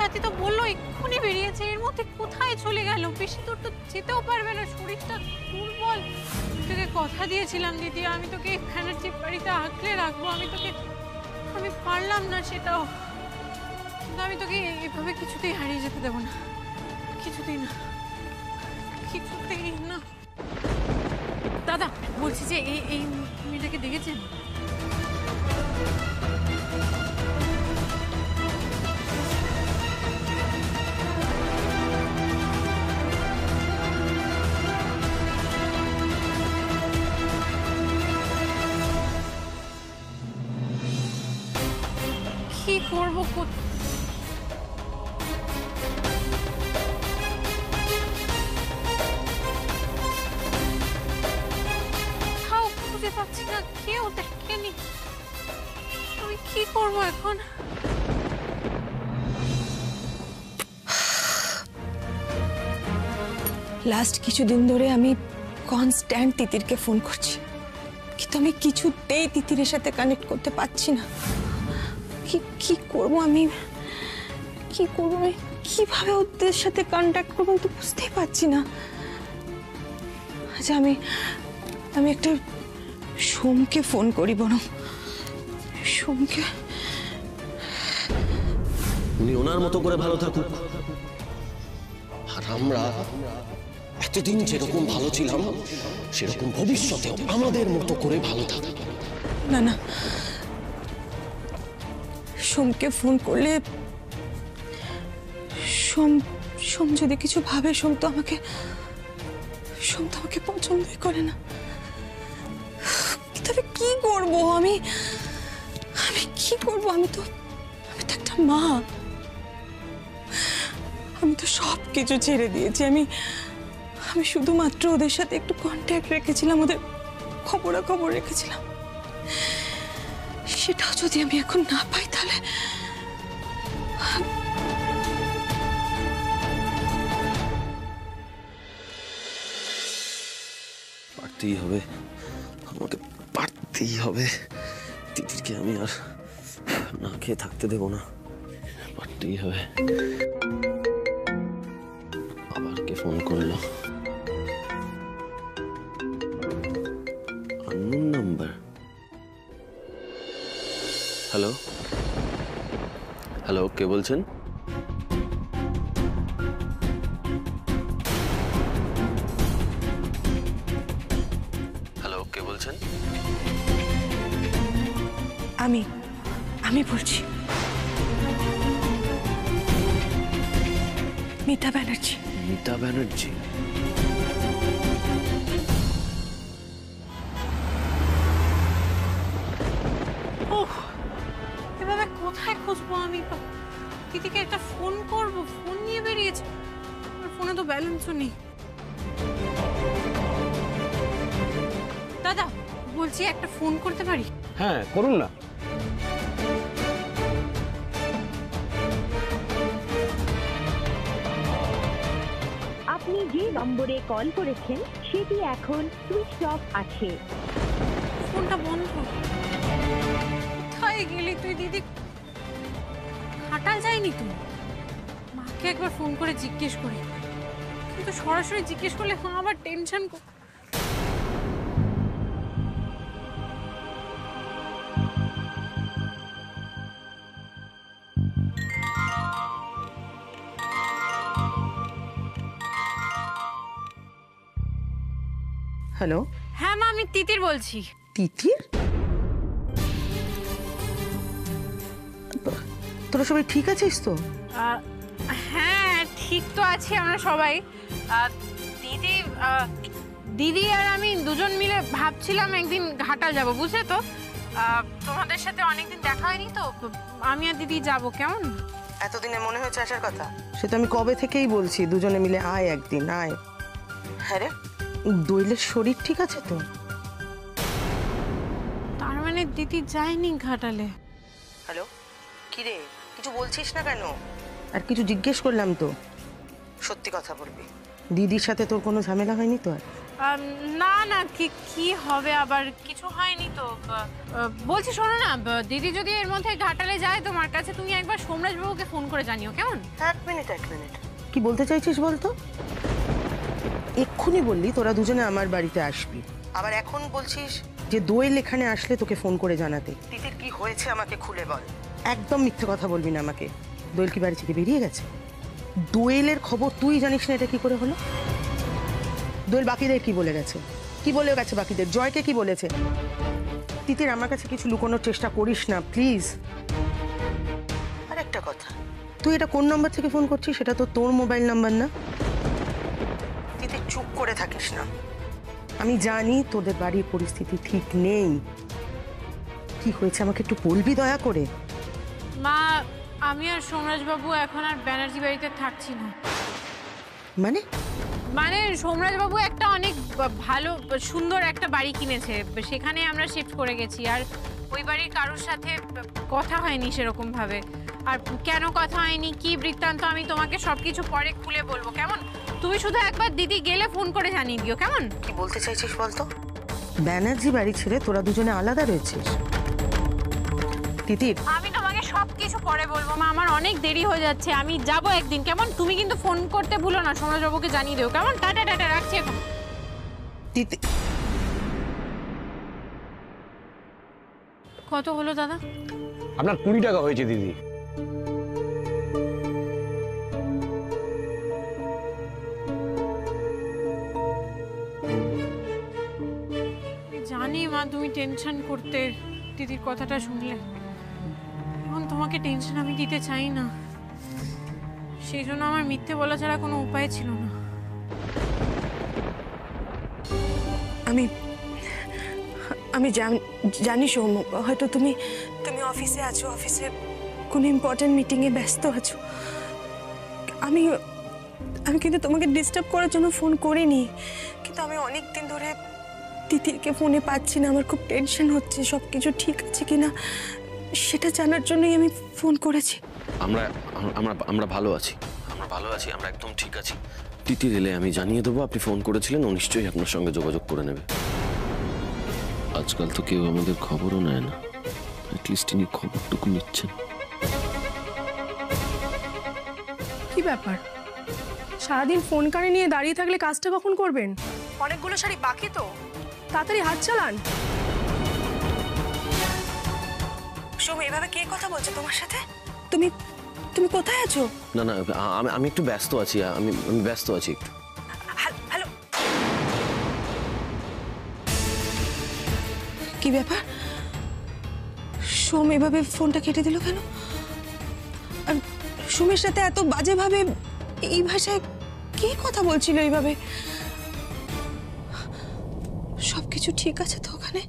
চাচি তো বললো এক্ষুনি বেরিয়েছে, এর মধ্যে কোথায় চলে গেল? বেশি দূর তো যেতেও পারবে না, শরীরটা দুর্বল। আমি তোকে কথা দিয়েছিলাম দিদি, আমি তোকে ব্যানার্জির বাড়িতে আঁকলে রাখবো, আমি পারলাম না সেটাও। কিন্তু আমি তোকে এভাবে কিছুতেই হারিয়ে যেতে দেবো না, কিছুতেই না, কিছুতেই না। দাদা বলছি যে এই মেয়েটাকে দেখেছেন? কি করবো? কোথাও খুঁজে পাচ্ছি না, কেউ দেখেনি। আমি কি করবো এখন? লাস্ট কিছুদিন ধরে আমি কনস্ট্যান্ট তিতিরকে ফোন করছি, কিন্তু আমি কিছুতেই তিতিরের সাথে কানেক্ট করতে পারছি না। কি করব আমি? কি করব আমি? কিভাবে ওদের সাথে কন্ট্যাক্ট করবো তো বুঝতেই পারছি না। আচ্ছা আমি একটা সোমকে ফোন করি বরং। সোমকে, উনি ওনার মতো করে ভালো থাকুক, আর আমরা এতদিন যেরকম ভালো ছিলাম সেরকম ভবিষ্যতেও আমাদের মতো করে ভালো থাকব। না না, সোমকে ফোন করলে সোম যদি কিছু ভাবে, সোম তো আমাকে পছন্দই করে না। তবে কি করব আমি? কি করব? আমি তো একটা মা, আমি তো সব কিছু ছেড়ে দিয়েছি। আমি শুধুমাত্র ওদের সাথে একটু কন্ট্যাক্ট রেখেছিলাম, ওদের খবরাখবর রেখেছিলাম। সেটাও যদি আমি এখন না পাই তাহলে পারতেই হবে, আমাকে পারতেই হবে। তিতিরকে আমি আর না খেয়ে থাকতে দেব না, পারতেই হবে। আবার কে ফোন করলো? Unknown number. হ্যালো হ্যালো, কে বলছেন? হ্যালো, কে বলছেন? আমি বলছি, মিতা ব্যানার্জি। মিতা ব্যানার্জি? এভাবে কোথায় খুঁজবো আমি? দিদিকে একটা ফোন করবো, ফোন নিয়ে বেরিয়েছে, আমার ফোনে তো ব্যালেন্সও নেই। দাদা বলছি একটা ফোন করতে পারি? হ্যাঁ করুন না। আপনি যে নম্বরে কল করেছেন সেটি এখন সুইচ অফ আছে। ফোনটা বন্ধ। কোথায় গেলি তুই দিদি? ঘাটাল যায়নি তুই? মাকে একবার ফোন করে জিজ্ঞেস করি, কিন্তু সরাসরি জিজ্ঞেস করলে মা আবার টেনশন। হ্যালো। হ্যাঁ মা, আমি তিতির বলছি। তিতির? তোরা সবাই ঠিক আছিস তো? হ্যাঁ ঠিক তো আছি আমরা সবাই। দিদি দিদি আর আমি দুজন মিলে ভাবছিলাম একদিন ঘাটাল যাব, বুঝলে তো? তোমাদের সাথে অনেকদিন দেখা হয়নি তো, আমি আর দিদি যাব, কেমন? এতদিনে মনে হয়েছে আসার কথা? সে তো আমি কবে থেকেই বলছি দুজনে মিলে আয়, একদিন আয়। হ্যাঁ রে, দইলের শরীর ঠিক আছে তো? তার মানে দিদি যায়নি ঘাটালে? হ্যালো, কি রে, কিছু বলছিস না কেন? আর কিছু জিজ্ঞেস করলাম তো, সত্যি কথা বলবি। দিদির সাথে তোর কোনো ঝামেলা হয়নি তো? আর না না কি কি হবে, আবার কিছু হয়নি তো। বলছি শোনো না, দিদি যদি এর মধ্যে ঘাটালে যায় তোমার কাছে, তুমি একবার সোমরাজ বাবুকে ফোন করে জানিও, কেমন? এক মিনিট কি বলতে চাইছিস বলতো? এক্ষুনি বললি তোরা দুজনে আমার বাড়িতে আসবি, আবার এখন বলছিস যে দোয়েল এখানে আসলে তোকে ফোন করে জানাতে। তিতির কি হয়েছে আমাকে খুলে বল। একদম মিথ্যে কথা বলবি না আমাকে। দোয়েল কি বাড়ি থেকে বেরিয়ে গেছে? দোয়েলের খবর তুই জানিস না, এটা কি করে হলো? দোয়েল বাকিদের কি বলে গেছে? কি বলে গেছে বাকিদের? জয়কে কি বলেছে? তিতির আমার কাছে কিছু লুকোনোর চেষ্টা করিস না প্লিজ। আর একটা কথা, তুই এটা কোন নাম্বার থেকে ফোন করছিস? সেটা তো তোর মোবাইল নাম্বার না। তিতির চুপ করে থাকিস না। আমি জানি তোদের বাড়ির পরিস্থিতি ঠিক নেই। কি হয়েছে আমাকে একটু বলবি দয়া করে? মা, আমি আর সোমরাজ বাবু এখন আর ব্যানার্জি বাড়িতে থাকছি না। মানে? মানে সোমরাজ বাবু একটা অনেক ভালো সুন্দর একটা বাড়ি কিনেছে, সেখানে আমরা শিফট করে গেছি। আর ওই বাড়ির কারোর সাথে কথা হয়নি সেরকম ভাবে। আর কেন কথা হয়নি, কি বৃত্তান্ত, আমি তোমাকে সবকিছু পরে খুলে বলবো, কেমন? তুমি শুধু একবার দিদি গেলে ফোন করে জানিয়ে দিও, কেমন? কি বলতে চাইছিস বলতো? ব্যানার্জি বাড়ি ছেড়ে তোরা দুজনে আলাদা রয়েছিস? তিতির, আমি তোমাকে সবকিছু পরে বলবো মা, আমার অনেক দেরি হয়ে যাচ্ছে, আমি যাব একদিন, কেমন? তুমি কিন্তু ফোন করতে ভুলো না, সোমরাজ বাবুকে জানিয়ে দিও, কেমন? টাটা টাটা, রাখছি এখন। তিতির কত হলো দাদা? আপনার 20 টাকা হয়েছে দিদি। জানি মা তুমি টেনশন করতে দিদির কথাটা শুনলে। এখন তোমাকে টেনশন আমি দিতে চাই না, সেই জন্য আমার মিথ্যে বলা ছাড়া কোনো উপায় ছিল না। আমি জানি সৌম, হয়তো তুমি অফিসে আছো, অফিসে কোনো ইম্পর্টেন্ট মিটিংয়ে ব্যস্ত আছো। আমি কিন্তু তোমাকে ডিস্টার্ব করার জন্য ফোন করিনি, কিন্তু আমি অনেক দিন ধরে তিতিরকে ফোনে পাচ্ছি না। আমার খুব টেনশন হচ্ছে, সব কিছু ঠিক আছে কিনা সেটা জানার জন্যই আমি ফোন করেছি। আমরা আমরা আমরা ভালো আছি, আমরা একদম ঠিক আছি। তিতির এলে আমি জানিয়ে দেবো আপনি ফোন করেছিলেন, ও নিশ্চয়ই আপনার সঙ্গে যোগাযোগ করে নেবে। আজকাল তো কেউ আমাদের খবরও নেয় না, অ্যাটলিস্ট তিনি খবরটুকু নিচ্ছেন। কি ব্যাপার, সারাদিন ফোন কানে নিয়ে দাঁড়িয়ে থাকলে কাজটা কখন করবেন? অনেকগুলো শাড়ি বাকি তো, তাড়াতাড়ি হাত চালান। সৌম, এভাবে কে কথা বলছে তোমার সাথে? তুমি কোথায় আছো? না না, আমি একটু ব্যস্ত আছি, আমি ব্যস্ত আছি একটু। হ্যালো, কি ব্যাপার? সোম এভাবে ফোনটা কেটে দিল কেন? আর সোমের সাথে এত বাজেভাবে এই ভাষায় কে কথা বলছিল এইভাবে? সবকিছু ঠিক আছে তো ওখানে?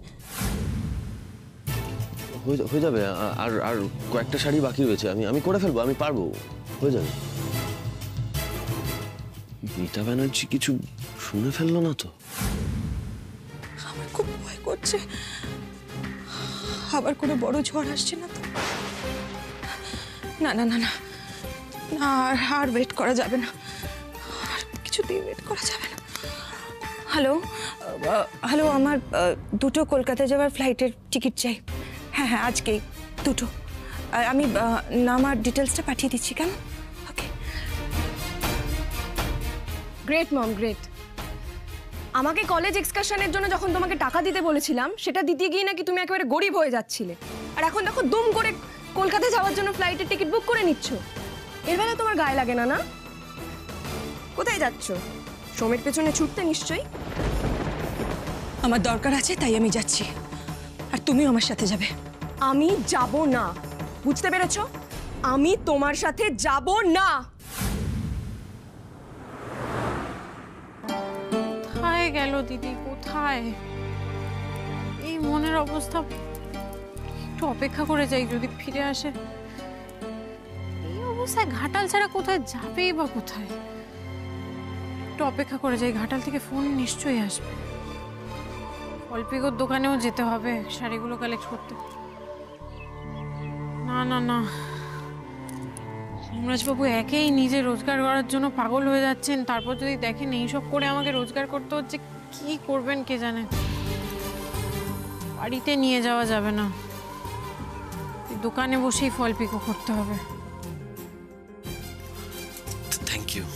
হয়ে যাবে, আর কয়েকটা শাড়ি বাকি রয়েছে, আমি করে ফেলবো, আমি পারবো, হয়ে যাবে। মিতা ব্যানার্জি কিছু শুনে ফেললো না তো? আমার খুব ভয় করছে, আবার কোনো বড় ঝড় আসছে না তো? না না না না না, আর ওয়েট করা যাবে না, আর কিছুতেই ওয়েট করা যাবে না। হ্যালো, আমার 2টো কলকাতা যাওয়ার ফ্লাইটের টিকিট চাই। হ্যাঁ, আজকেই 2টো। আর আমি নাম আর ডিটেলসটা পাঠিয়ে দিচ্ছি, কেন? ওকে। গ্রেট মম, গ্রেট। আমাকে কলেজ এক্সকারশনের জন্য যখন তোমাকে টাকা দিতে বলেছিলাম, সেটা দিতে গিয়ে নাকি তুমি একেবারে গরিব হয়ে যাচ্ছিলে, আর এখন দেখো দুম করে কলকাতা যাওয়ার জন্য ফ্লাইটের টিকিট বুক করে নিচ্ছ। এর বেলা তোমার গায়ে লাগে না? না, কোথায় যাচ্ছ? সোমের পেছনে ছুটতে নিশ্চয়ই। আমার দরকার আছে তাই আমি যাচ্ছি, আর তুমিও আমার সাথে যাবে। আমি যাব না, বুঝতে পেরেছ? আমি তোমার সাথে যাব না। কোথায় গেল দিদি, কোথায়? এই মনের অবস্থা, একটু অপেক্ষা করে যাই, যদি ফিরে আসে। এই অবস্থায় ঘাটাল ছাড়া কোথায় যাবেই বা কোথায়? একটু অপেক্ষা করে যাই, ঘাটাল থেকে ফোন নিশ্চয়ই আসবে। অল্পিকর দোকানেও যেতে হবে শাড়িগুলো কালেক্ট করতে। না না না, সোমরাজবাবু একেই নিজে রোজগার করার জন্য পাগল হয়ে যাচ্ছেন, তারপর যদি দেখেন এইসব করে আমাকে রোজগার করতে হচ্ছে, কি করবেন কে জানে। বাড়িতে নিয়ে যাওয়া যাবে না, দোকানে বসেই ফল পিকো করতে হবে। Thank you.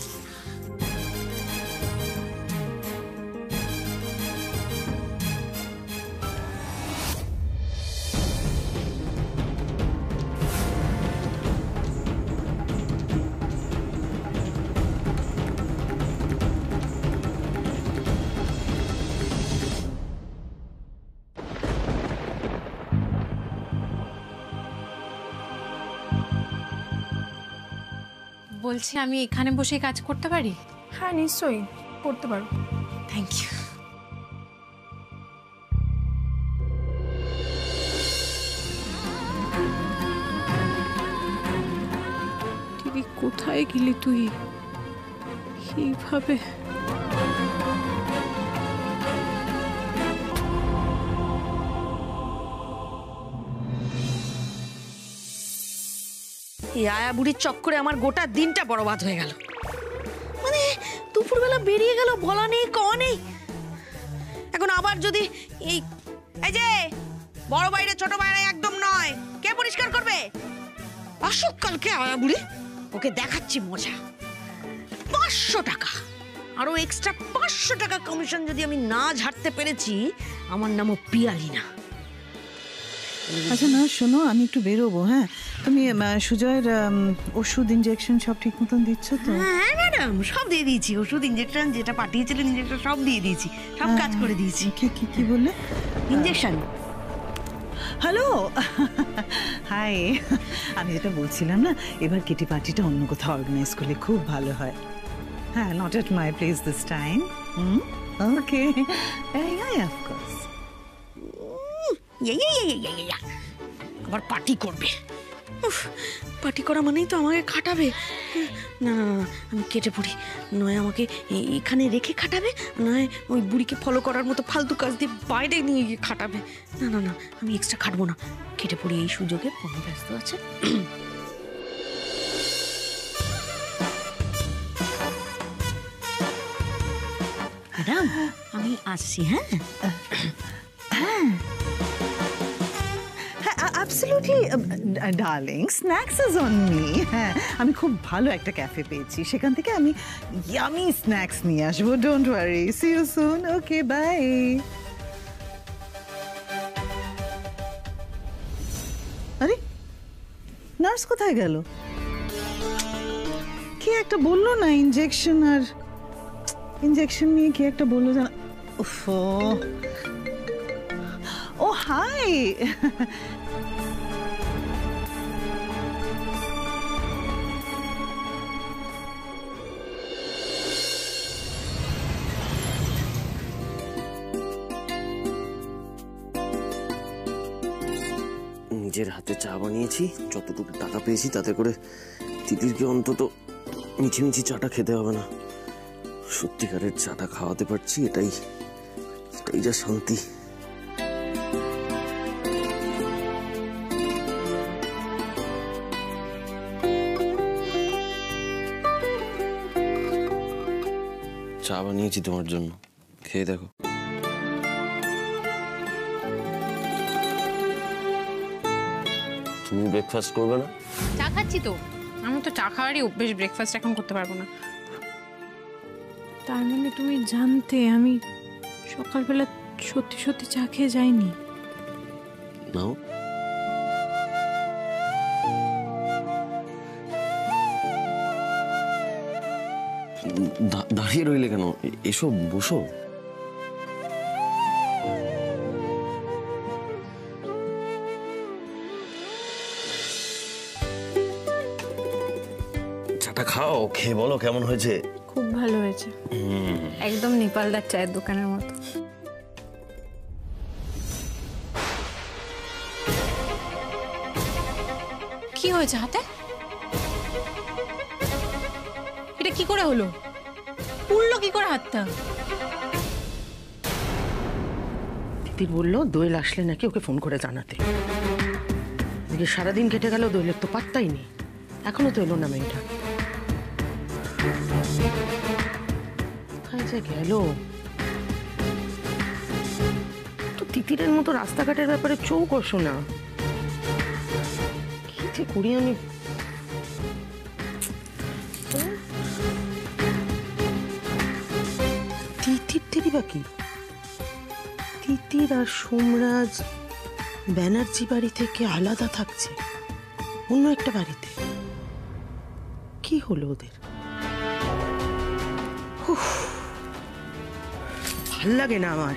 বলছি আমি এখানে বসে কাজ করতে পারি? হ্যাঁ নিশ্চয়ই করতে পারো। Thank you. দিদি কোথায় গেলি তুই এইভাবে? এই আয়া বুড়ির চক্করে আমার গোটা দিনটা বরবাদ হয়ে গেল। মানে দুপুরবেলা বেরিয়ে গেল, বলা নেই কওয়া নেই। এখন আবার যদি এই যে বড় বাইরে ছোট বাইরে একদম নয়, কে পরিষ্কার করবে? আসুক কালকে আয়া বুড়ি, ওকে দেখাচ্ছি মজা। 500 টাকা আরো এক্সট্রা 500 টাকা কমিশন যদি আমি না ঝাড়তে পেরেছি, আমার নামও পিয়ালি না। আচ্ছা না শোনো, আমি একটু বেরোবো। হ্যাঁ, তুমি সুজয়ের ওষুধ ইনজেকশন সব ঠিক মতন দিচ্ছ তো? হ্যাঁ ম্যাডাম, সব দিয়ে দিয়েছি। ওষুধ ইনজেকশন যেটা পাঠিয়েছিলেন, ইনজেকশন সব দিয়ে দিয়েছি, সব কাজ করে দিয়েছি। কি বললে? ইনজেকশন। Hello, hi. আমি যেটা বলছিলাম না, এবার কিটি পার্টিটা অন্য কোথাও অর্গানাইজ করলে খুব ভালো হয়। হ্যাঁ, not at my place this time. Okay, of course. আবার পার্টি করবে? পার্টি করা মানেই তো আমাকে খাটাবে। না না না, আমি কেটে পড়ি। নয় আমাকে এখানে রেখে খাটাবে, নয় ওই বুড়িকে ফলো করার মতো ফালতু কাজ দিয়ে বাইরে নিয়ে গিয়ে খাটাবে। না না না, আমি এক্সট্রা খাটবো না, কেটে পড়ি। এই সুযোগে ফোনে ব্যস্ত আছে। ম্যাডাম আমি আসছি। হ্যাঁ absolutely darling, snacks is on me. হ্যাঁ, আমি খুব ভালো একটা ক্যাফে পেয়েছি, সেখান থেকে আমি ইয়ামি স্ন্যাক্স নিয়ে আসবো। Don't worry, see you soon. Okay, bye. আরে নার্স কোথায় গেল? কি একটা বললো না, ইনজেকশন নিয়ে কি একটা বললো জানা। ও হাই। নিজের হাতে চা বানিয়েছি, যতটুকু টাকা পেয়েছি তাতে করে তিতিরকে অন্তত মিছিমিছি চাটা খেতে হবে না। সত্যিকারের চাটা খাওয়াতে পারছি, এটাই যা শান্তি। চা বানিয়েছি তোমার জন্য, খেয়ে দেখো। তুমি ব্রেকফাস্ট করবে না? চা খাচ্ছি তো, আমি তো চা খাওয়ারই অভ্যেস, ব্রেকফাস্ট এখন করতে পারবো না। তার মানে তুমি জানতে আমি সকালবেলা সত্যি সত্যি চা খেয়ে যাইনি? নাও। দাঁড়িয়ে রইলে কেন? এসো, বসো। চাটা খাও, খেয়ে বলো কেমন হয়েছে। খুব ভালো হয়েছে, একদম নেপালদার চায়ের দোকানের মতো। কি হয়েছে হাতে? এটা কি করে হলো? পুড়লো কি করে হাতটা? তিতির বললো দোয়েল আসলে নাকি ওকে ফোন করে জানাতে। এদিকে সারাদিন কেটে গেল, দোয়েলের তো পাত্তাই নেই, এখনো তো এলো না মেয়েটা। কোথায় যে গেল? তিতিরের মতো রাস্তাঘাটের ব্যাপারে চৌকসো না। কি যে করি আমি। তিতির বা কি? তিতির আর সোমরাজ ব্যানার্জি বাড়ি থেকে আলাদা থাকছে, অন্য একটা বাড়িতে। কি হলো ওদের? ভাল লাগে না আমার।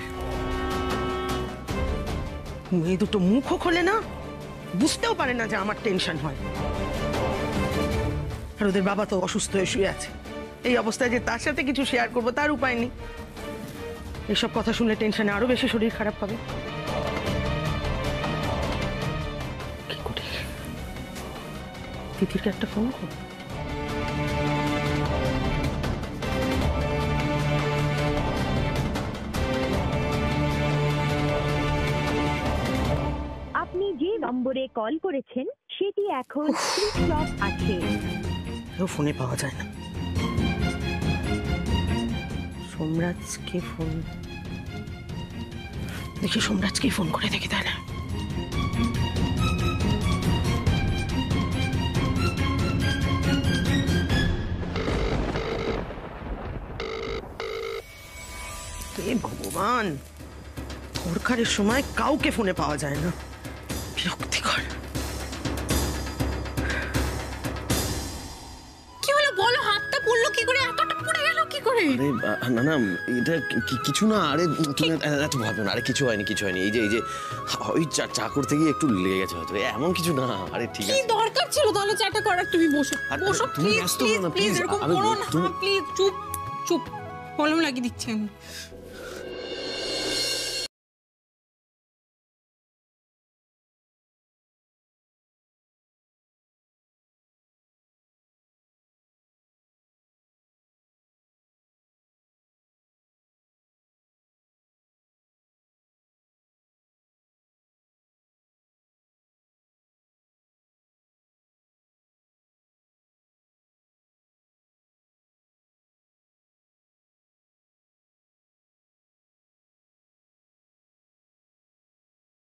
মেয়ে দুটো মুখও খোলে না, বুঝতেও পারে না যে আমার টেনশন হয়। আর ওদের বাবা তো অসুস্থ হয়ে শুয়ে আছে। এই অবস্থায় যে তার সাথে কিছু শেয়ার করবো তার উপায় নেই। এসব কথা শুনলে টেনশনে আরো বেশি শরীর খারাপ হবে। কি করি? তিতিরকে একটা ফোন করবো। আপনি যে নম্বরে কল করেছেন সেটি এখন সুইচ অফ আছে। ফোনে পাওয়া যায় না। সোমরাজকে ফোন দেখি, সোমরাজকে ফোন করে দেখি তাই না। ভগবান, দরকারের সময় কাউকে ফোনে পাওয়া যায় না, বিরক্তিকর। কি হলো বলো, হাতটা পড়লো কি করে, এতটা পড়ে গেল কি করে? আরে না না, এটা কিছু না। আরে তুমি এত ভাবো না। আরে কিছু হয়নি, কিছু হয়নি। এই যে ওই চা করতে গিয়ে একটু লেগে গেছে হয়তো, এমন কিছু না। আরে ঠিক আছে। কি দরকার ছিল তাহলে চাটা করার? তুমি বসো বসো তুমি প্লিজ ব্যস্ত হও না, প্লিজ, please। এরকম আমি করো না তুমি- প্লিজ। চুপ চুপ, কলম লাগিয়ে দিচ্ছি আমি।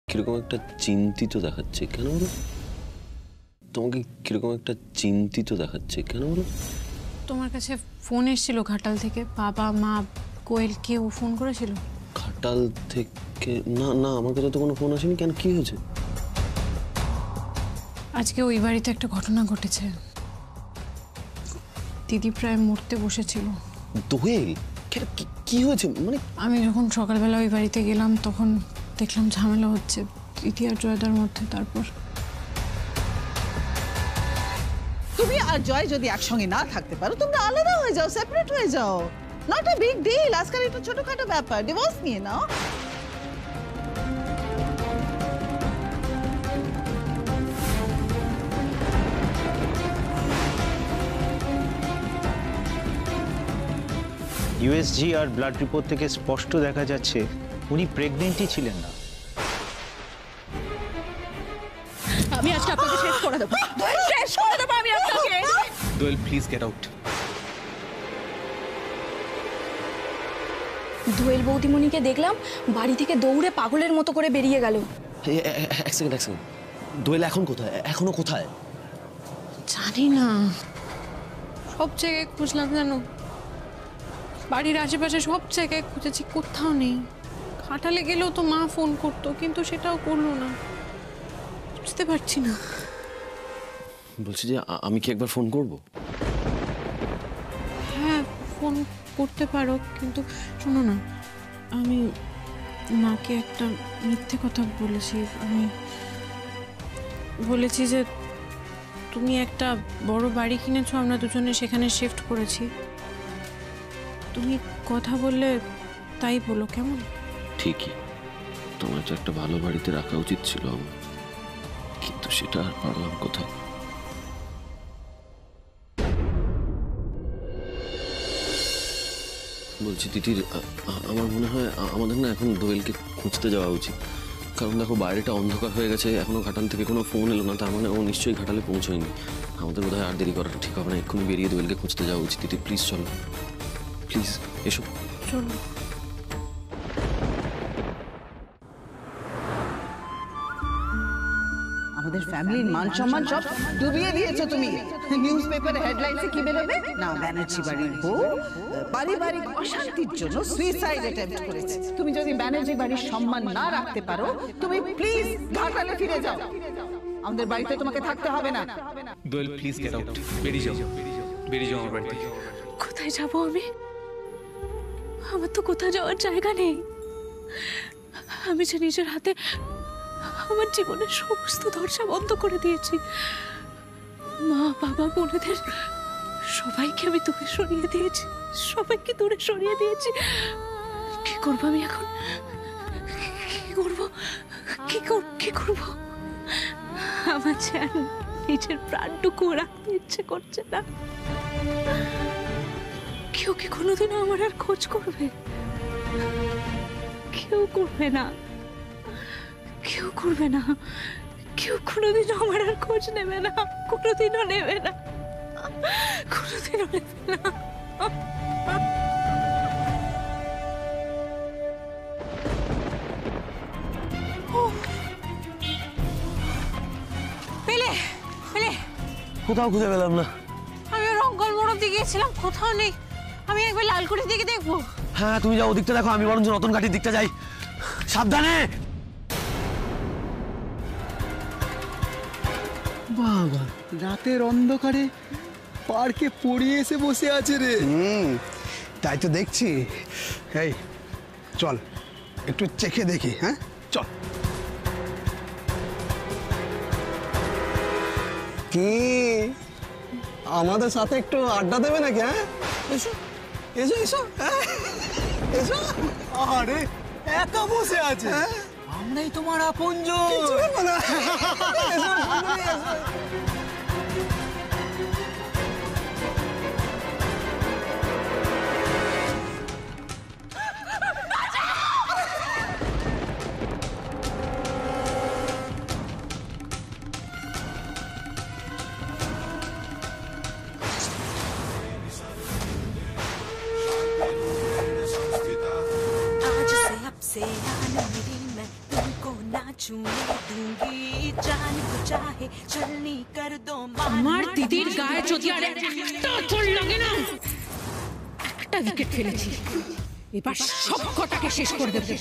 কিরকম একটা চিন্তিত দেখাচ্ছে কেন বলো? তোমাকে কিরকম একটা চিন্তিত দেখাচ্ছে কেন বলো? তোমার কাছে ফোন এসেছিল ঘাটাল থেকে, বাবা মা কোয়েল কেউ ফোন করেছিল? ঘাটাল থেকে? না না, আমার কাছে তো কোনো ফোন আসেনি। কেন, কি হয়েছে? আজকে ওই বাড়িতে একটা ঘটনা ঘটেছে। দিদি প্রায় মরতে বসেছিল। দোয়েল? কি হয়েছে মানে? আমি যখন সকালবেলা ওই বাড়িতে গেলাম তখন দেখলাম ঝামেলা হচ্ছে দিদি আর জয়দার মধ্যে। তারপর তুমি আর জয় যদি একসঙ্গে না থাকতে পারো, তোমরা আলাদা হয়ে যাও, সেপারেট হয়ে যাও। Not a big deal. আজকাল এটা ছোটখাটো ব্যাপার, ডিভোর্স নিয়ে নাও। ইউএসজি আর ব্লাড রিপোর্ট থেকে স্পষ্ট দেখা যাচ্ছে উনি প্রেগনেন্টই ছিলেন না। আমি আজকে আপনাকে শেষ করে দেবো, শেষ করে দেবো আমি আপনাকে। দোয়েল, প্লিজ গেট আউট। দোয়েল বৌদিমণিকে দেখলাম বাড়ি থেকে দৌড়ে পাগলের মতো করে বেরিয়ে গেল। এক সেকেন্ড। দোয়েল এখন কোথায়? এখনো কোথায়? জানি না, সব জায়গায় খুঁজলাম জানো, বাড়ির আশেপাশে সব জায়গায় খুঁজেছি, কোথাও নেই। ঘাটালে গেলেও তো মা ফোন করতো, কিন্তু সেটাও করলো না। বুঝতে পারছি না। বলছি যে আমি কি একবার ফোন করব? হ্যাঁ ফোন করতে পারো, কিন্তু শোনো না, আমি মাকে একটা মিথ্যে কথা বলেছি। আমি বলেছি যে তুমি একটা বড় বাড়ি কিনেছো, আমরা দুজনে সেখানে শিফট করেছি। তুমি কথা বললে তাই বলো, কেমন? ঠিকই, তোমার তো একটা ভালো বাড়িতে রাখা উচিত ছিল আমার, কিন্তু সেটা আর পারলাম কোথায়। বলছি তিতির, আমার মনে হয় আমাদের না এখন দোয়েলকে খুঁজতে যাওয়া উচিত। কারণ দেখো বাইরেটা অন্ধকার হয়ে গেছে, এখনো ঘাটাল থেকে কোনো ফোন এলো না, তার মানে ও নিশ্চয়ই ঘাটালে পৌঁছয়নি। আমাদের বোধহয় আর দেরি করাটা ঠিক হবে না, এক্ষুনি বেরিয়ে দোয়েলকে খুঁজতে যাওয়া উচিত। তিতির প্লিজ চলো, প্লিজ এসো। চলো। আমাদের ফ্যামিলির মান সম্মান সব ডুবিয়ে দিয়েছো তুমি। নিউজ পেপারে হেডলাইন্সে কি বেরোবে না, ব্যানার্জি বাড়ির বউ পারিবারিক অশান্তির জন্য সুইসাইড অ্যাটেম্প্ট করেছে। তুমি যদি ব্যানার্জি বাড়ির সম্মান না রাখতে পারো, তুমি প্লিজ ঘাটালে ফিরে যাও। আমাদের বাড়িতে তোমাকে থাকতে হবে না। দোয়েল প্লিজ গেট আউট, বেরিয়ে যাও, বেরিয়ে যাও আমার বাড়ি থেকে। কোথায় যাব আমি? আমার তো কোথাও যাওয়ার জায়গা নেই। আমি যে নিজের হাতে আমার জীবনের সমস্ত দরজা বন্ধ করে দিয়েছি। মা বাবা বোনেদের সবাইকে আমি দূরে সরিয়ে দিয়েছি, সবাইকে দূরে সরিয়ে দিয়েছি। কি করবো আমি এখন? কি করবো? কি করবো? আমার যে আর নিজের প্রাণটুকু রাখতে ইচ্ছে করছে না। কেউ কি কোনোদিনও আমার আর খোঁজ করবে? কেউ করবে না, কেউ করবে না, কেউ কোনোদিনও আমার আর খোঁজ নেবে না, কোনোদিনও নেবে না, কোনোদিনও নেবে না। পেলে পেলে কোথাও খুঁজে পেলাম না। আমি রঙ্গল মোড় অব্দি গিয়েছিলাম, কোথাও নেই। আমি একবার লালকুড়ির দিকে দেখবো। হ্যাঁ তুমি যাও ওদিকটা দেখো, আমি বরঞ্চ নতুন ঘাটির দিকটা যাই। সাবধানে। বাবা, রাতের অন্ধকারে পার্কে পড়িয়ে এসে বসে আছে রে। তাই তো দেখছি। এই চল একটু চেখে দেখি। হ্যাঁ চল। কি আমাদের সাথে একটু আড্ডা দেবে নাকি? হ্যাঁ এসো এসো এসো, হ্যাঁ এসো। আরে একা বসে আছে, আমরাই তোমার আপনজন। কিছু বলবো না। এসো, এসো। আমার দিদির গায়ে যদি আর একটা চোট লাগে না, একটা উইকেট ফেলেছি, এবার সব কটাকে শেষ করে দেবো।